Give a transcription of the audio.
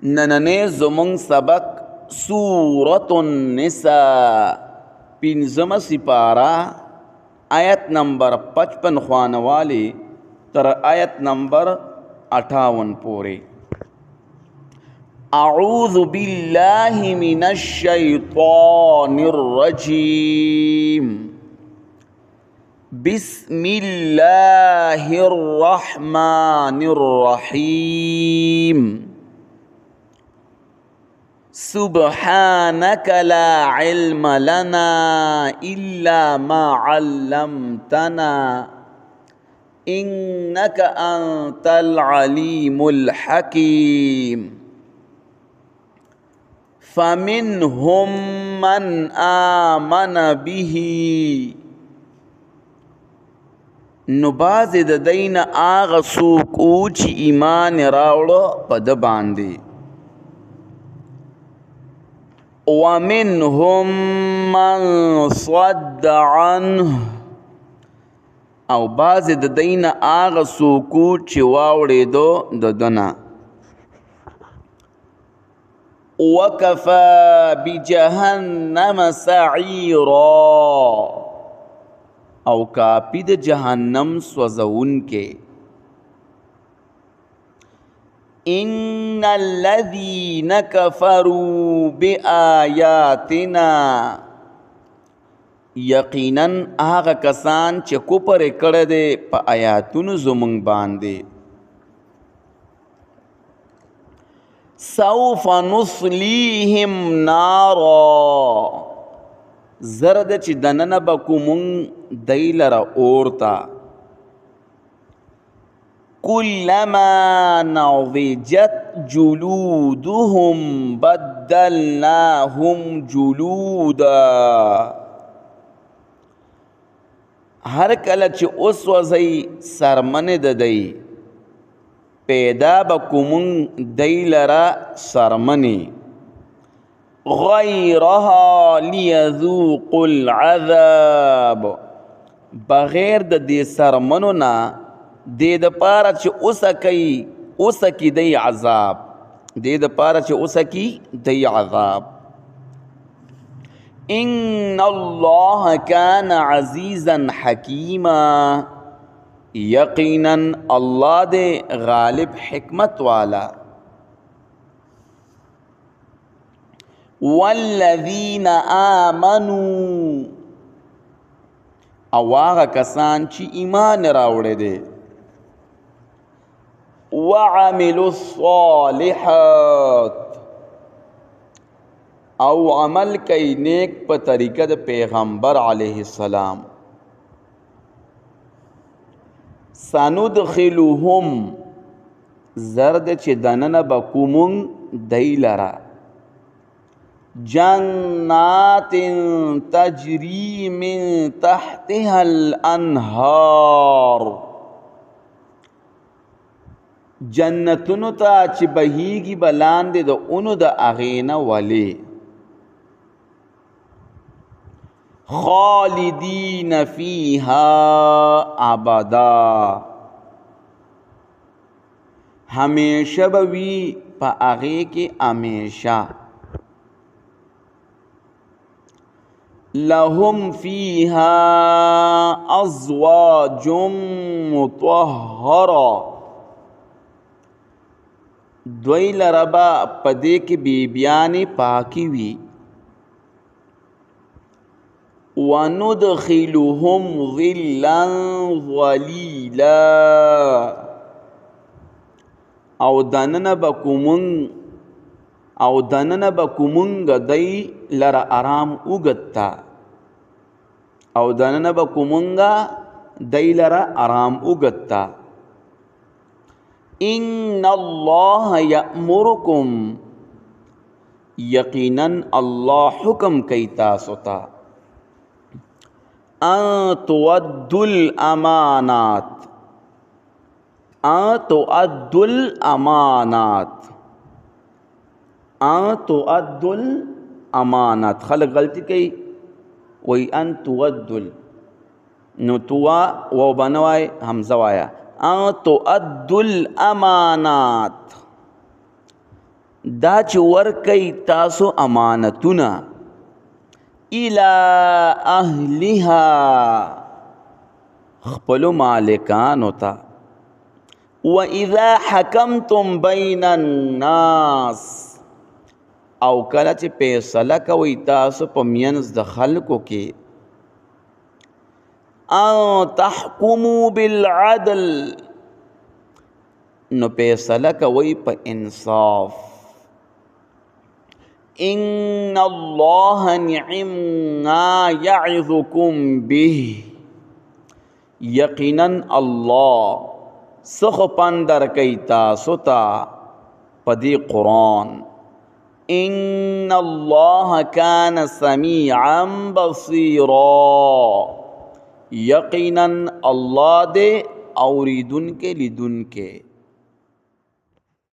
نننې زمونږ سبق سورة النساء پنځمه سپاره آیت نمبر 55 خوانوالی تر آیت نمبر 58 پورې. اعوذ بالله من الشیطان الرجیم بسم الله الرحمن الرحیم سبحانك لا علم لنا إلا ما علمتنا إنك أنت العليم الحكيم فمنهم من آمن به نباز د دین آغا سوکو چی ایمان راوڑو پد باندی ومنهم من صد عنه او باز د دین آغا سوکو چی واوڑی دو ددنا وکفا بجہنم سعیرا او کافی د جہنم سوزون کے ان الذین کفروا بآیاتنا یقینا آغا کسان چه کفر کرده پا آیاتونو زمونگ بانده سوف نصلیهم نارا زرد چه دنن بکمون دیلر اورتا كلما نضجت جلودهم بدلناهم جلودا هر کله چې اوس وځي سرمن د دی پیدا بکومون دی لرا سرمنی غیرها لیذوقوا العذاب بغیر د دې سرمنو نه دې د پاره چې اوسکی دی عذاب دې د پاره چې اوسکی دی عذاب ان الله کان عزیزا حکیما یقینا اللہ دے غالب حکمت والا والذین آمنوا اواغا کسان چی ایمان راوڑے دے وعملوا الصالحات او عمل کئی نیک پا طریقہ دا پیغمبر علیہ السلام سندخلهم زرد چه دنن بکومون دیلرا جنات تجری من تحتها الانهار جنتونو تا چه بهیگی بلانده دا اونو دا اغینا ولی خالدین فیها ابدا ہمیشہ بوی پا اغی کے ہمیشہ لہم فیها ازواج مطہرہ دوی لربا پدے کے بیبیان پاکی وی وَنُدْخِلُهُمْ ظِلًّا ظَلِيلًا او دنن بکومنگ دی لر آرام اگتا او دنن بکومنگ دی لر آرام اگتا ان اللہ یأمرکم یقینا اللہ حکم کی تاسوتا ان تؤدوا الامانات خلق غلطی کئی وی ان تؤدوا نو توا و بنوائے حمزہ وایا ان تؤدوا الامانات دا چې ورکئ تاسو امانتونه الی اهلها خپلو مالکانو ته وَإِذَا حَكَمْتُمْ بَيْنَ النَّاسِ او کله چې فیصله کوئ تاسو په منځ د خلکو کې ان تحکموا بالعدل نو فیصله کوئ په انصاف ان الله نعم ما یعظکم به یقینا الله سخ پندر کئی تاسو تا پدی قرآن ان اللہ کان سمیعا بصیرا یقینا اللہ دے اوریدن کے لیدن کے